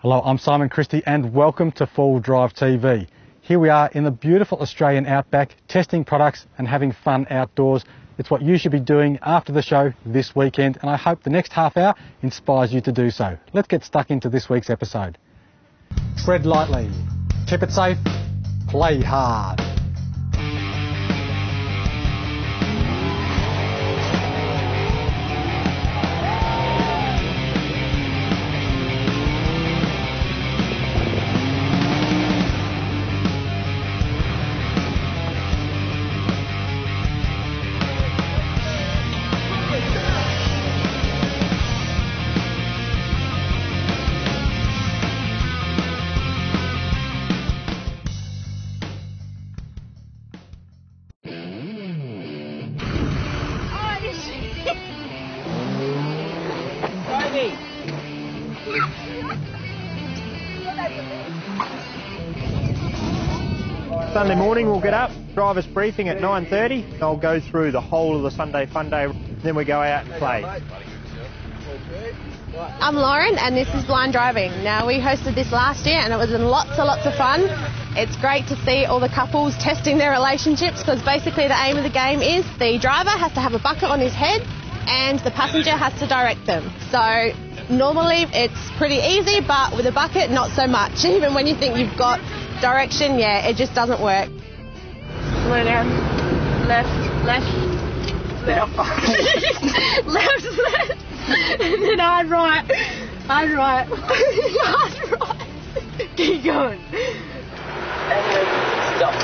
Hello, I'm Simon Christie and welcome to Full Drive TV. Here we are in the beautiful Australian Outback, testing products and having fun outdoors. It's what you should be doing after the show this weekend, and I hope the next half hour inspires you to do so. Let's get stuck into this week's episode. Tread lightly, keep it safe, play hard. Sunday morning we'll get up, driver's briefing at 9:30. I'll go through the whole of the Sunday Fun Day, then we go out and play. I'm Lauren and this is Blind Driving. Now, we hosted this last year and it was lots and lots of fun. It's great to see all the couples testing their relationships, because basically the aim of the game is the driver has to have a bucket on his head and the passenger has to direct them. So normally it's pretty easy, but with a bucket not so much. Even when you think you've got direction, yeah, it just doesn't work. Slow down. Left, left, left. Left, left. And then hard right. Hard right. Hard right. Keep going. And then stop.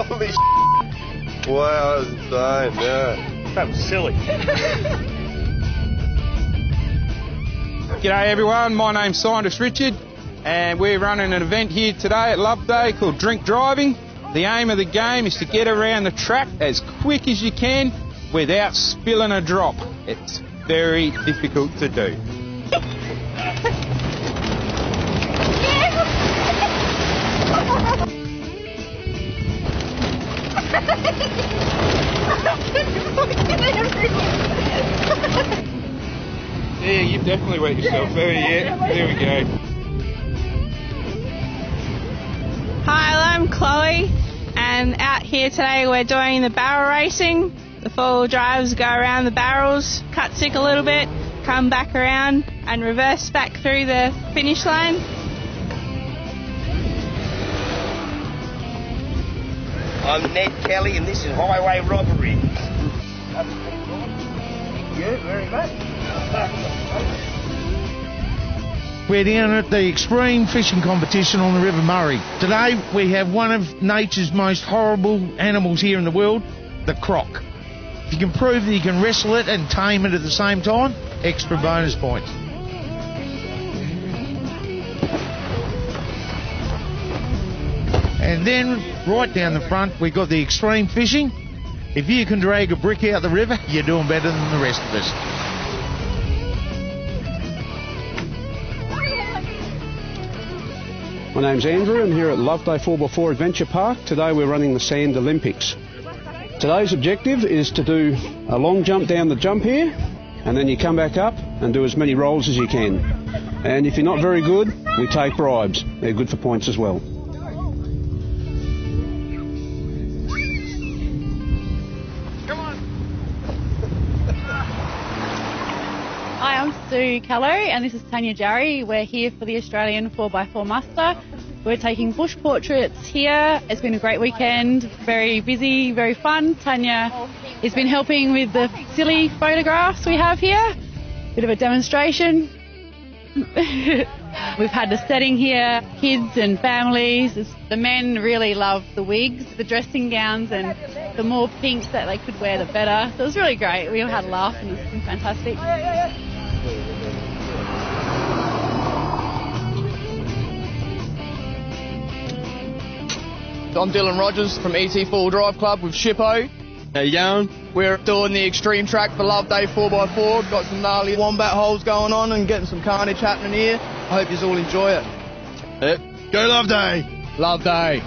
Holy s***. Wow, that was insane, yeah. That was silly. G'day everyone, my name's Scientist Richard and we're running an event here today at Love Day called Drink Driving. The aim of the game is to get around the track as quick as you can without spilling a drop. It's very difficult to do. Yeah, you've definitely wet yourself. There we go. Hi, I'm Chloe, and out here today we're doing the barrel racing. The four-wheel drives go around the barrels, cut sick a little bit, come back around and reverse back through the finish line. I'm Ned Kelly and this is Highway Robbery. Yeah, very much. We're down at the extreme fishing competition on the River Murray. Today we have one of nature's most horrible animals here in the world, the croc. If you can prove that you can wrestle it and tame it at the same time, extra bonus points. And then right down the front we've got the extreme fishing. If you can drag a brick out the river, you're doing better than the rest of us. My name's Andrew. I'm here at Love Day 4x4 Adventure Park. Today we're running the Sand Olympics. Today's objective is to do a long jump down the jump here, and then you come back up and do as many rolls as you can. And if you're not very good, we take bribes. They're good for points as well. Hi, I'm Sue Callow and this is Tanya Jarry. We're here for the Australian 4x4 muster. We're taking bush portraits here. It's been a great weekend, very busy, very fun. Tanya has been helping with the silly photographs we have here. Bit of a demonstration. We've had the setting here, kids and families. The men really love the wigs, the dressing gowns, and the more pinks that they could wear, the better. So it was really great. We all had a laugh and it's been fantastic. I'm Dylan Rogers from ET Full Drive Club with Shippo. How you going? We're doing the extreme track for Love Day 4x4. Got some gnarly wombat holes going on and getting some carnage happening here. I hope you all enjoy it. Yep. Go Love Day! Love Day!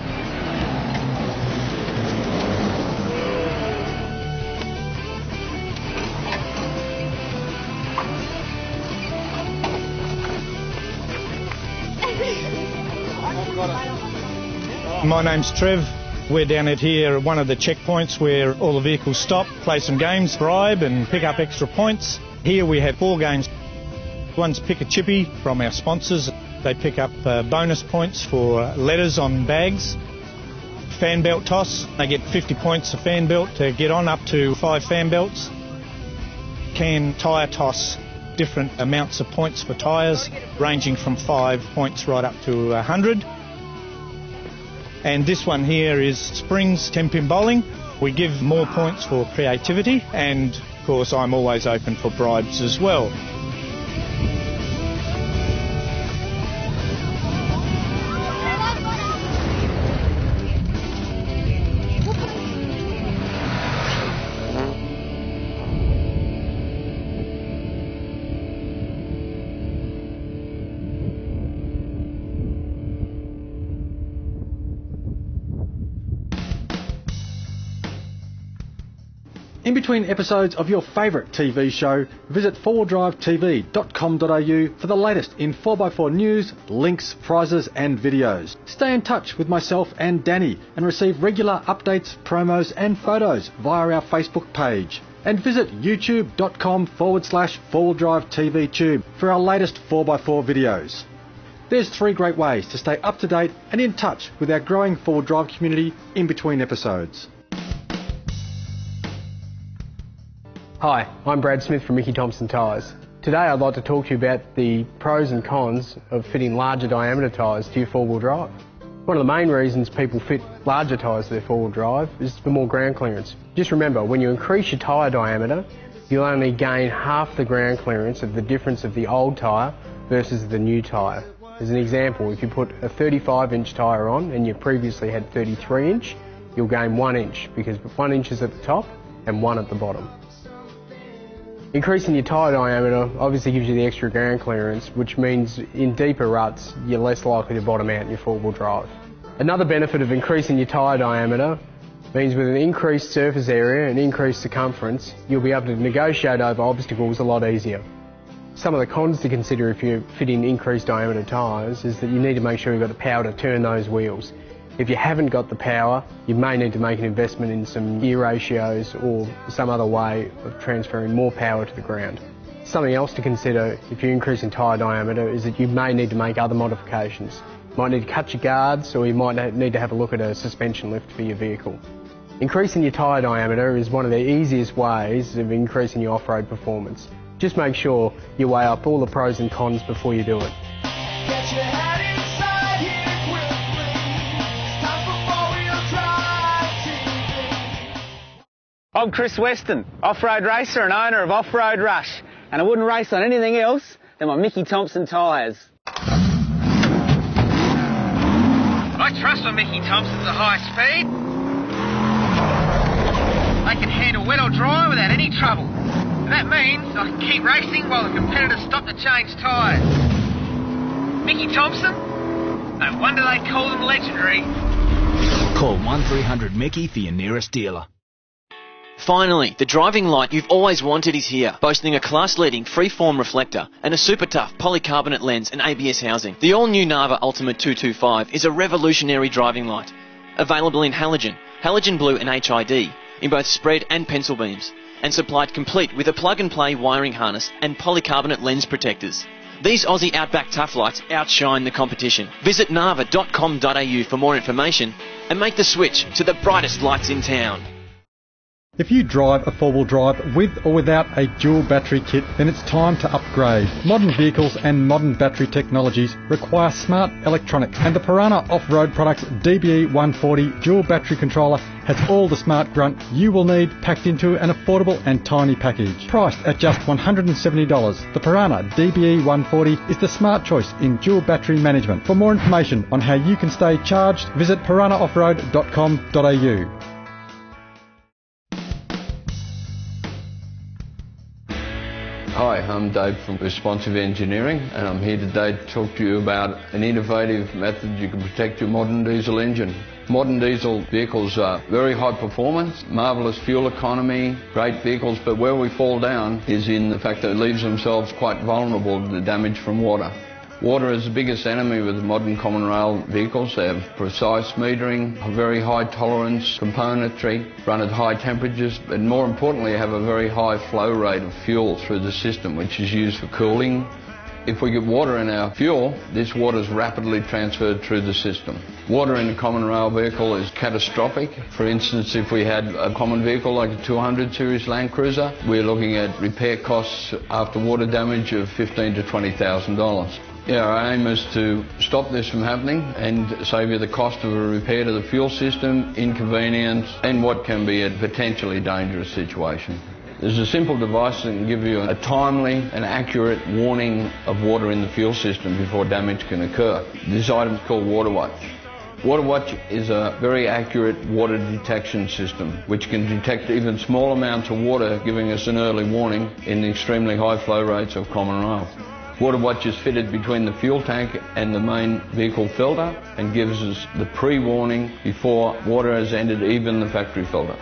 My name's Trev. We're down at here at one of the checkpoints where all the vehicles stop, play some games, bribe and pick up extra points. Here we have 4 games. One's Pick a Chippy from our sponsors. They pick up bonus points for letters on bags. Fan belt toss. They get 50 points a fan belt to get on up to 5 fan belts. Can tyre toss. Different amounts of points for tyres, ranging from 5 points right up to 100. And this one here is Springs 10-pin bowling. We give more points for creativity, and of course I'm always open for bribes as well. In between episodes of your favourite TV show, visit 4wheeldrivetv.com.au for the latest in 4x4 news, links, prizes and videos. Stay in touch with myself and Danny and receive regular updates, promos and photos via our Facebook page. And visit youtube.com/4wheeldrivetvtube for our latest 4x4 videos. There's 3 great ways to stay up to date and in touch with our growing 4-wheel drive community in between episodes. Hi, I'm Brad Smith from Mickey Thompson Tyres. Today I'd like to talk to you about the pros and cons of fitting larger diameter tyres to your 4-wheel drive. One of the main reasons people fit larger tyres to their 4-wheel drive is for more ground clearance. Just remember, when you increase your tyre diameter, you'll only gain half the ground clearance of the difference of the old tyre versus the new tyre. As an example, if you put a 35-inch tyre on and you previously had 33-inch, you'll gain 1 inch because 1 inch is at the top and 1 at the bottom. Increasing your tyre diameter obviously gives you the extra ground clearance, which means in deeper ruts you're less likely to bottom out in your 4-wheel drive. Another benefit of increasing your tyre diameter means with an increased surface area and increased circumference, you'll be able to negotiate over obstacles a lot easier. Some of the cons to consider if you're fitting increased diameter tyres is that you need to make sure you've got the power to turn those wheels. If you haven't got the power, you may need to make an investment in some gear ratios or some other way of transferring more power to the ground. Something else to consider if you're increasing tyre diameter is that you may need to make other modifications. You might need to cut your guards, or you might need to have a look at a suspension lift for your vehicle. Increasing your tyre diameter is one of the easiest ways of increasing your off-road performance. Just make sure you weigh up all the pros and cons before you do it. I'm Chris Weston, off-road racer and owner of Off-Road Rush, and I wouldn't race on anything else than my Mickey Thompson tyres. I trust my Mickey Thompsons at high speed. They can handle wet or dry without any trouble. And that means I can keep racing while the competitors stop to change tyres. Mickey Thompson? No wonder they call them legendary. Call 1300-MICKEY for your nearest dealer. Finally, the driving light you've always wanted is here, boasting a class-leading freeform reflector and a super tough polycarbonate lens and ABS housing. The all-new Nava Ultimate 225 is a revolutionary driving light, available in halogen, halogen blue and HID, in both spread and pencil beams, and supplied complete with a plug-and-play wiring harness and polycarbonate lens protectors. These Aussie Outback Tough Lights outshine the competition. Visit nava.com.au for more information and make the switch to the brightest lights in town. If you drive a 4-wheel drive with or without a dual battery kit, then it's time to upgrade. Modern vehicles and modern battery technologies require smart electronics, and the Piranha Off-Road Products DBE 140 dual battery controller has all the smart grunt you will need packed into an affordable and tiny package. Priced at just $170, the Piranha DBE 140 is the smart choice in dual battery management. For more information on how you can stay charged, visit piranhaoffroad.com.au. Hi, I'm Dave from Responsive Engineering, and I'm here today to talk to you about an innovative method you can protect your modern diesel engine. Modern diesel vehicles are very high performance, marvellous fuel economy, great vehicles, but where we fall down is in the fact that it leaves themselves quite vulnerable to the damage from water. Water is the biggest enemy with modern common rail vehicles. They have precise metering, a very high tolerance componentry, run at high temperatures, but more importantly have a very high flow rate of fuel through the system, which is used for cooling. If we get water in our fuel, this water is rapidly transferred through the system. Water in a common rail vehicle is catastrophic. For instance, if we had a common vehicle like a 200 series Land Cruiser, we're looking at repair costs after water damage of $15,000 to $20,000. Yeah, our aim is to stop this from happening and save you the cost of a repair to the fuel system, inconvenience, and what can be a potentially dangerous situation. There's a simple device that can give you a timely and accurate warning of water in the fuel system before damage can occur. This item is called Water Watch. Water Watch is a very accurate water detection system which can detect even small amounts of water, giving us an early warning in the extremely high flow rates of common rail. Water Watch is fitted between the fuel tank and the main vehicle filter and gives us the pre-warning before water has entered even the factory filter.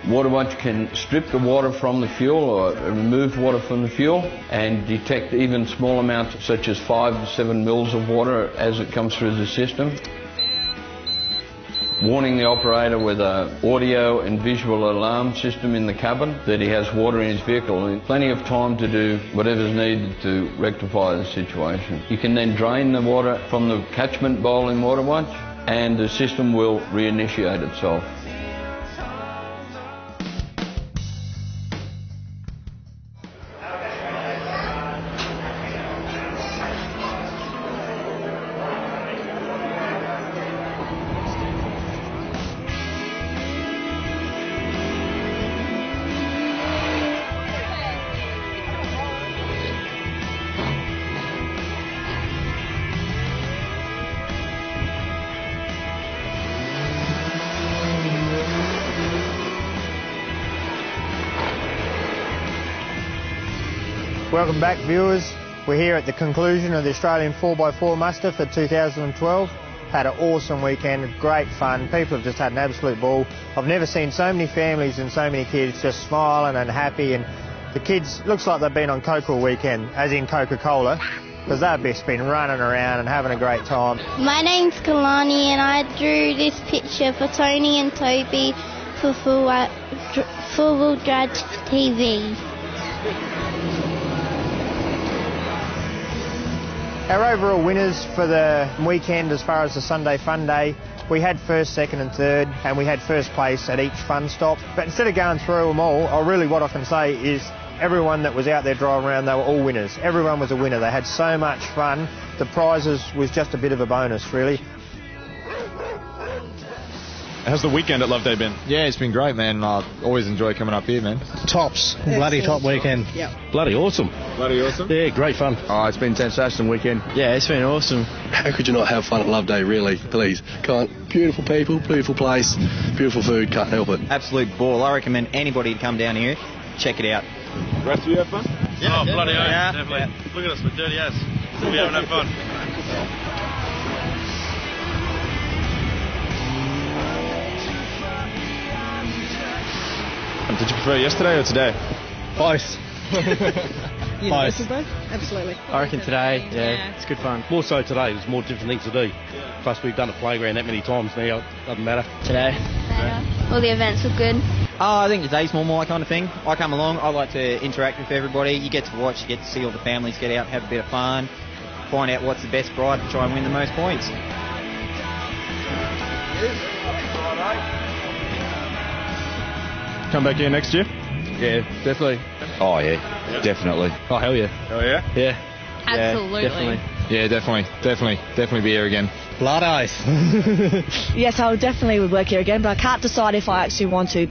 Water Watch can strip the water from the fuel or remove water from the fuel and detect even small amounts such as 5 to 7 mils of water as it comes through the system. Warning the operator with an audio and visual alarm system in the cabin that he has water in his vehicle, and plenty of time to do whatever's needed to rectify the situation. You can then drain the water from the catchment bowl in Water Watch and the system will reinitiate itself. Welcome back, viewers. We're here at the conclusion of the Australian 4x4 muster for 2012. Had an awesome weekend, great fun. People have just had an absolute ball. I've never seen so many families and so many kids just smiling and happy, and the kids, looks like they've been on Coke all weekend, as in Coca-Cola, because they've just been running around and having a great time. My name's Kalani and I drew this picture for Tony and Toby for Four-Wheel Drive TV. Our overall winners for the weekend as far as the Sunday Fun Day, we had first, second and third, and we had first place at each fun stop. But instead of going through them all, what I can say is everyone that was out there driving around, they were all winners. Everyone was a winner. They had so much fun. The prizes was just a bit of a bonus, really. How's the weekend at Love Day been? Yeah, it's been great, man. I always enjoy coming up here, man. Tops. Bloody top weekend. Yep. Bloody awesome. Bloody awesome? Yeah, great fun. Oh, it's been a sensational weekend. Yeah, it's been awesome. How could you not have fun at Love Day, really? Please. Can't. Beautiful people, beautiful place, beautiful food, can't help it. Absolute ball. I recommend anybody to come down here, check it out. The rest of you have fun? Yeah, bloody hell, yeah, definitely. Yeah. Look at us with dirty ass. We'll be having no fun. Did you prefer yesterday or today? Both. Both. Absolutely. I reckon today, yeah, it's good fun. More so today, there's more different things to do. Plus we've done the playground that many times now, it doesn't matter. Today. All the events were good. I think today's more my kind of thing. I come along, I like to interact with everybody. You get to watch, you get to see all the families get out, have a bit of fun, find out what's the best ride and try and win the most points. Come back here next year? Yeah, definitely. Oh, yeah, definitely. Oh, hell yeah. Oh, yeah? Yeah. Absolutely. Yeah, definitely. Yeah, definitely be here again. Blood ice. Yes, I definitely would work here again, but I can't decide if I actually want to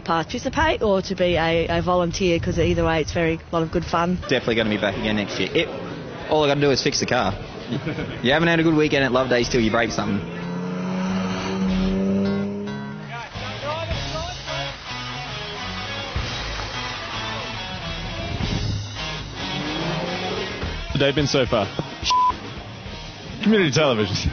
participate or to be a volunteer, because either way it's a lot of good fun. Definitely going to be back again next year. All I got to do is fix the car. You haven't had a good weekend at Love Days till you break something. The day been so far? Community television.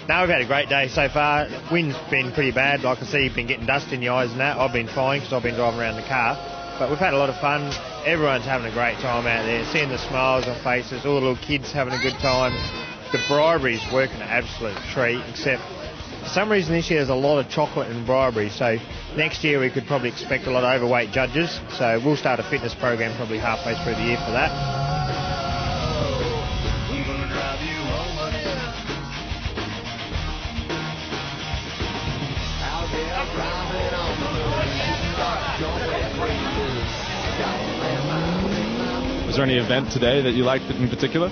No, we've had a great day so far. Wind's been pretty bad. Like I see, you've been getting dust in your eyes and that. I've been fine because I've been driving around the car. But we've had a lot of fun. Everyone's having a great time out there, seeing the smiles on faces, all the little kids having a good time. The bribery's working an absolute treat, except for some reason this year there's a lot of chocolate and bribery, so next year we could probably expect a lot of overweight judges, so we'll start a fitness program probably halfway through the year for that. Was there any event today that you liked in particular?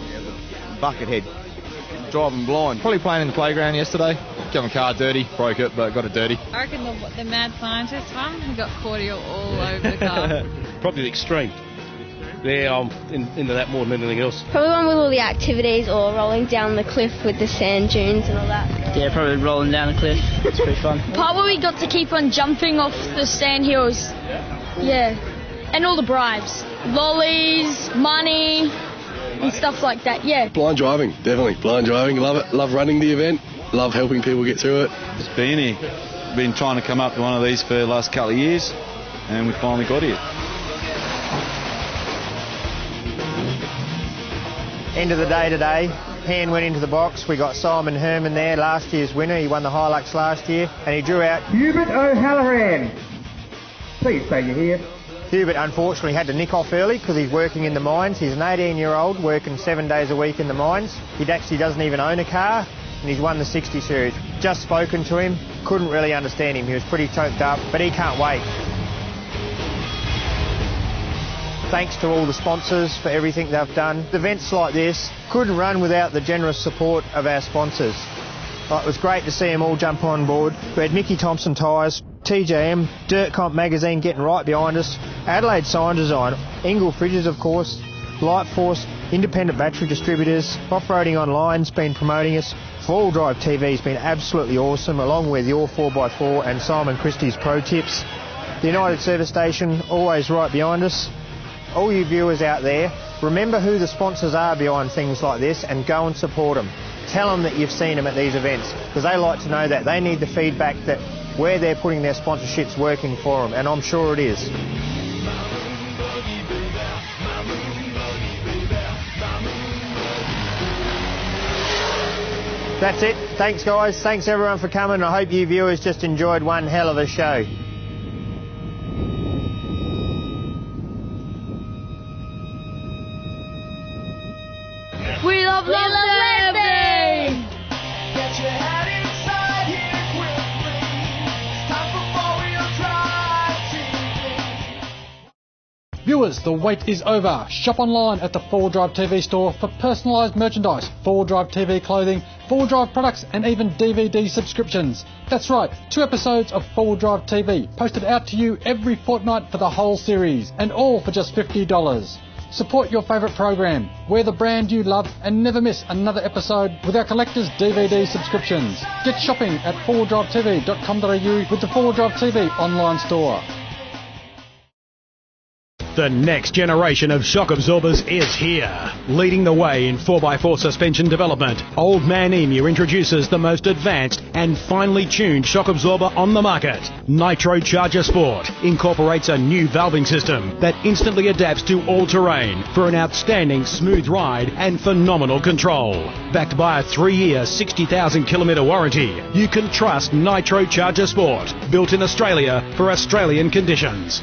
Buckethead. Driving blind. Probably playing in the playground yesterday. Got my car dirty, broke it, but got it dirty. I reckon the mad scientist one. We got cordial all over the car. Probably the extreme. Yeah, I'm into that more than anything else. Probably one with all the activities or rolling down the cliff with the sand dunes and all that. Yeah, probably rolling down the cliff. It's pretty fun. Part where we got to keep on jumping off the sand hills. Yeah. And all the bribes. Lollies, money, and stuff like that, yeah. Blind driving, definitely. Blind driving, love it. Love running the event. Love helping people get through it. Just being here. Been trying to come up to one of these for the last couple of years, and we finally got here. End of the day today. Hand went into the box. We got Simon Herman there, last year's winner. He won the Hilux last year, and he drew out Hubert O'Halloran. Please say you're here. Hubert unfortunately had to nick off early because he's working in the mines. He's an 18-year-old working 7 days a week in the mines. He actually doesn't even own a car, and he's won the 60 series. Just spoken to him, couldn't really understand him. He was pretty choked up, but he can't wait. Thanks to all the sponsors for everything they've done. Events like this couldn't run without the generous support of our sponsors. It was great to see them all jump on board. We had Mickey Thompson Tyres, TJM, Dirt Comp Magazine getting right behind us, Adelaide Sign Design, Engel Fridges of course, Light Force, Independent Battery Distributors, Off-Roading Online's been promoting us, 4-Wheel Drive TV's been absolutely awesome, along with your 4x4 and Simon Christie's Pro Tips. The United Service Station, always right behind us. All you viewers out there, remember who the sponsors are behind things like this and go and support them. Tell them that you've seen them at these events, because they like to know that. They need the feedback that where they're putting their sponsorships working for them, and I'm sure it is. That's it. Thanks guys. Thanks everyone for coming. I hope you viewers just enjoyed one hell of a show. We love lifting! Get your head inside here quickly. It's time for 4-wheel drive TV. Viewers, the wait is over. Shop online at the 4-Wheel Drive TV store for personalised merchandise, 4-Wheel Drive TV clothing, 4-Wheel Drive products and even DVD subscriptions. That's right, 2 episodes of 4-Wheel Drive TV posted out to you every fortnight for the whole series, and all for just $50. Support your favourite program, wear the brand you love and never miss another episode with our collector's DVD subscriptions. Get shopping at 4wheeldrivetv.com.au with the 4-Wheel Drive TV online store. The next generation of shock absorbers is here. Leading the way in 4x4 suspension development, Old Man Emu introduces the most advanced and finely tuned shock absorber on the market. Nitro Charger Sport incorporates a new valving system that instantly adapts to all terrain for an outstanding smooth ride and phenomenal control. Backed by a 3-year, 60,000 kilometre warranty, you can trust Nitro Charger Sport, built in Australia for Australian conditions.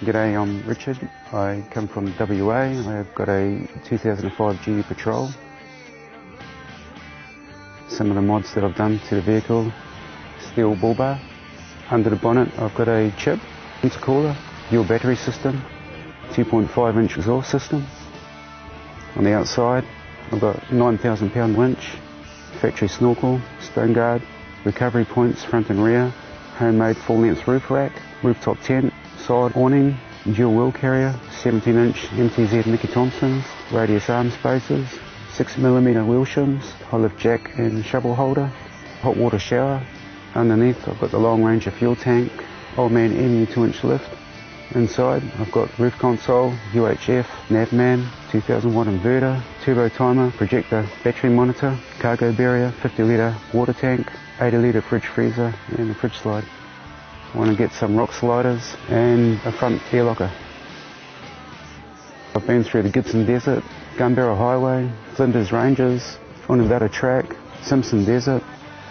G'day, I'm Richard. I come from WA. I've got a 2005 GU Patrol. Some of the mods that I've done to the vehicle: steel bull bar. Under the bonnet I've got a chip, intercooler, dual battery system, 2.5-inch exhaust system. On the outside I've got 9,000 pound winch, factory snorkel, stone guard, recovery points front and rear, homemade full-length roof rack, rooftop tent, side awning, dual wheel carrier, 17-inch MTZ Mickey Thompson's, radius arm spacers, 6mm wheel shims, high lift jack and shovel holder, hot water shower. Underneath I've got the long ranger fuel tank, Old Man Emu 2-inch lift. Inside I've got roof console, UHF, Navman, 2000 watt inverter, turbo timer, projector, battery monitor, cargo barrier, 50 litre water tank, 80 litre fridge freezer and a fridge slide. I want to get some rock sliders and a front air locker. I've been through the Gibson Desert, Gunbarrel Highway, Flinders Ranges, on the Nevada Track, Simpson Desert.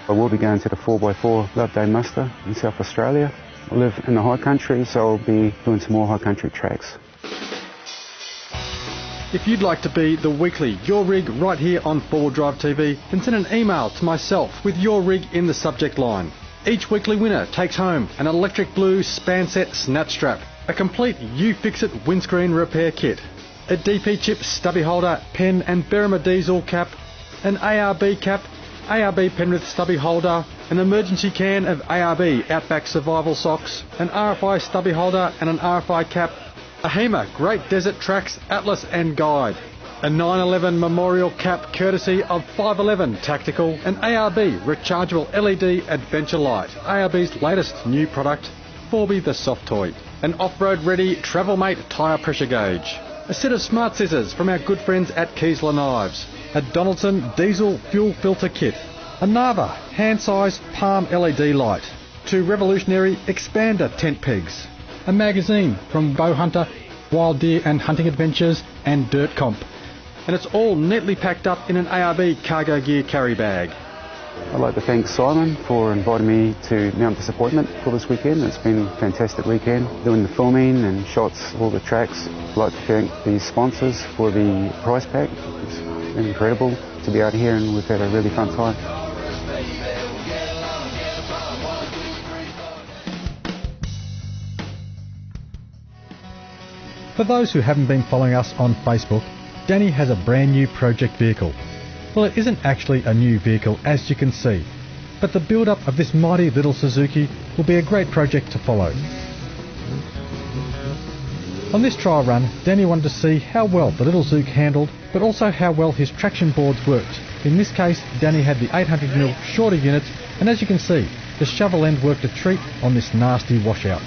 I will be going to the 4x4 Love Day Muster in South Australia. I live in the high country, so I'll be doing some more high country tracks. If you'd like to be the weekly Your Rig right here on 4 Drive TV, then send an email to myself with Your Rig in the subject line. Each weekly winner takes home an electric blue span set snatch strap, a complete U-Fix-It windscreen repair kit, a DP chip stubby holder, pen and Berrima diesel cap, an ARB cap, ARB Penrith stubby holder, an emergency can of ARB Outback survival socks, an RFI stubby holder and an RFI cap, a HEMA Great Desert Tracks Atlas and Guide, a 911 memorial cap courtesy of 511 Tactical, an ARB rechargeable LED adventure light, ARB's latest new product, Forby the soft toy, an off-road ready Travelmate tyre pressure gauge, a set of smart scissors from our good friends at Keesler Knives, a Donaldson diesel fuel filter kit, a Nava hand-size palm LED light, 2 revolutionary expander tent pegs, a magazine from Bowhunter, Wild Deer and Hunting Adventures and Dirt Comp, and it's all neatly packed up in an ARB cargo gear carry bag. I'd like to thank Simon for inviting me to mount this appointment for this weekend. It's been a fantastic weekend, doing the filming and shots, all the tracks. I'd like to thank the sponsors for the prize pack. It's been incredible to be out here and we've had a really fun time. For those who haven't been following us on Facebook, Danny has a brand new project vehicle. Well, it isn't actually a new vehicle, as you can see, but the build-up of this mighty little Suzuki will be a great project to follow. On this trial run, Danny wanted to see how well the little Zook handled, but also how well his traction boards worked. In this case, Danny had the 800mm shorter units, and as you can see, the shovel end worked a treat on this nasty washout.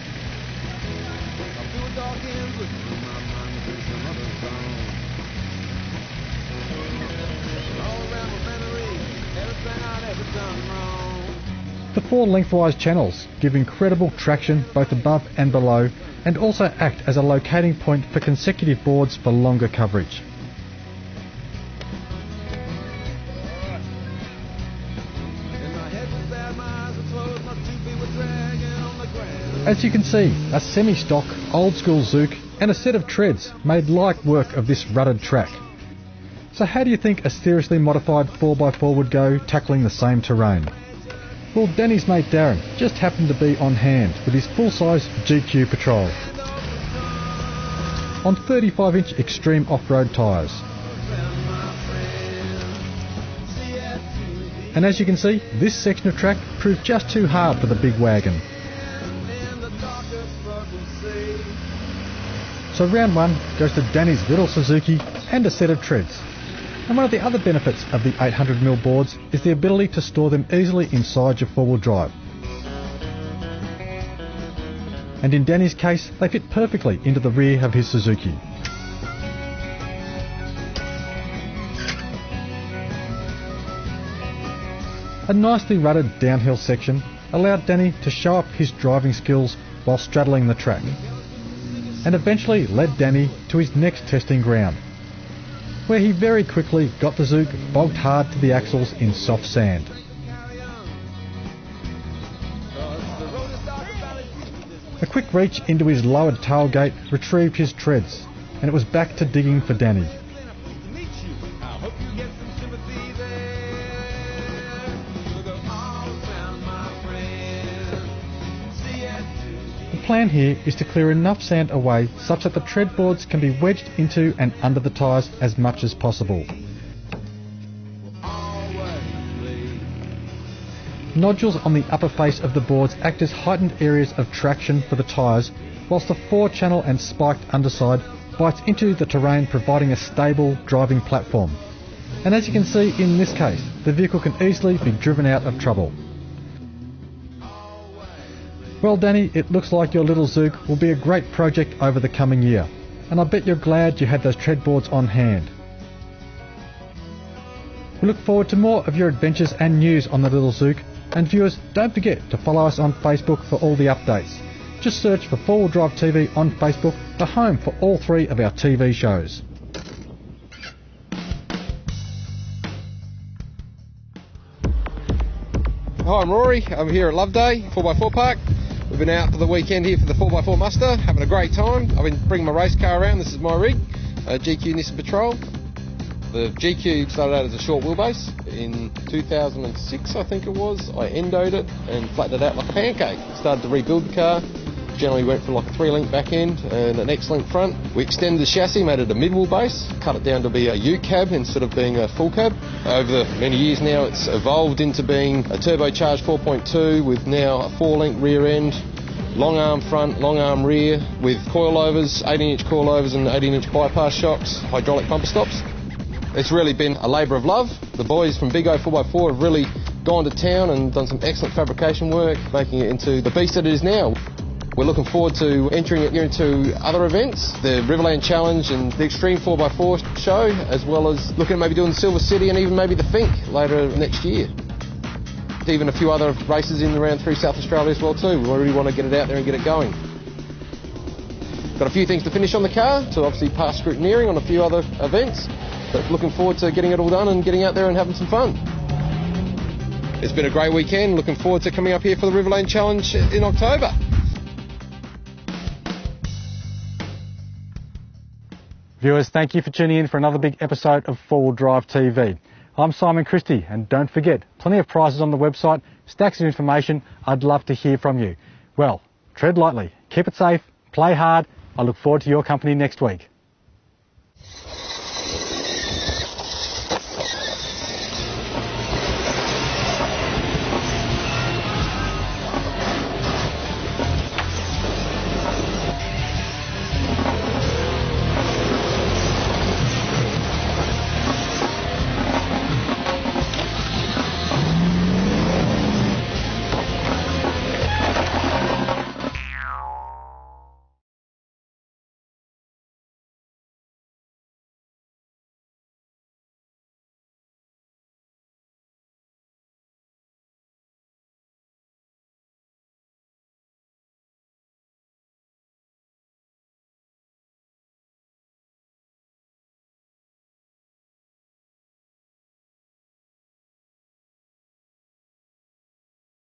The 4 lengthwise channels give incredible traction both above and below, and also act as a locating point for consecutive boards for longer coverage. As you can see, a semi-stock, old-school Zook and a set of treads made light work of this rutted track. So how do you think a seriously modified 4x4 would go tackling the same terrain? Well, Danny's mate Darren just happened to be on hand with his full-size GQ Patrol on 35-inch extreme off-road tyres. And as you can see, this section of track proved just too hard for the big wagon. So round 1 goes to Danny's little Suzuki and a set of treads. And one of the other benefits of the 800mm boards is the ability to store them easily inside your four-wheel drive. And in Danny's case, they fit perfectly into the rear of his Suzuki. A nicely rutted downhill section allowed Danny to show up his driving skills while straddling the track, and eventually led Danny to his next testing ground, where he very quickly got the Zook bogged hard to the axles in soft sand. A quick reach into his lowered tailgate retrieved his treads, and it was back to digging for Danny. The plan here is to clear enough sand away such that the tread boards can be wedged into and under the tyres as much as possible. Nodules on the upper face of the boards act as heightened areas of traction for the tyres, whilst the 4-channel and spiked underside bites into the terrain, providing a stable driving platform. And as you can see in this case, the vehicle can easily be driven out of trouble. Well Danny, it looks like your little Zook will be a great project over the coming year, and I bet you're glad you had those tread boards on hand. We look forward to more of your adventures and news on the little Zook, and viewers, don't forget to follow us on Facebook for all the updates. Just search for 4 Wheel Drive TV on Facebook, the home for all 3 of our TV shows. Hi, I'm Rory. I'm here at Loveday 4x4 Park. We've been out for the weekend here for the 4x4 muster, having a great time. I've been bringing my race car around. This is my rig, GQ Nissan Patrol. The GQ started out as a short wheelbase. In 2006, I think it was, I endoed it and flattened it out like a pancake. Started to rebuild the car. Generally went for like a 3-link back end and an X-link front. We extended the chassis, made it a mid-wheel base, cut it down to be a U cab instead of being a full cab. Over the many years now, it's evolved into being a turbocharged 4.2 with now a 4-link rear end, long arm front, long arm rear with coilovers, 18-inch coilovers and 18-inch bypass shocks, hydraulic bumper stops. It's really been a labour of love. The boys from Big O 4x4 have really gone to town and done some excellent fabrication work, making it into the beast that it is now. We're looking forward to entering it into other events, the Riverland Challenge and the Extreme 4x4 show, as well as looking at maybe doing the Silver City and even maybe the Fink later next year. Even a few other races in and around through South Australia as well too. We really want to get it out there and get it going. Got a few things to finish on the car, to obviously pass scrutineering on a few other events, but looking forward to getting it all done and getting out there and having some fun. It's been a great weekend, looking forward to coming up here for the Riverland Challenge in October. Viewers, thank you for tuning in for another big episode of 4 Wheel Drive TV. I'm Simon Christie, and don't forget, plenty of prizes on the website, stacks of information. I'd love to hear from you. Well, tread lightly, keep it safe, play hard. I look forward to your company next week.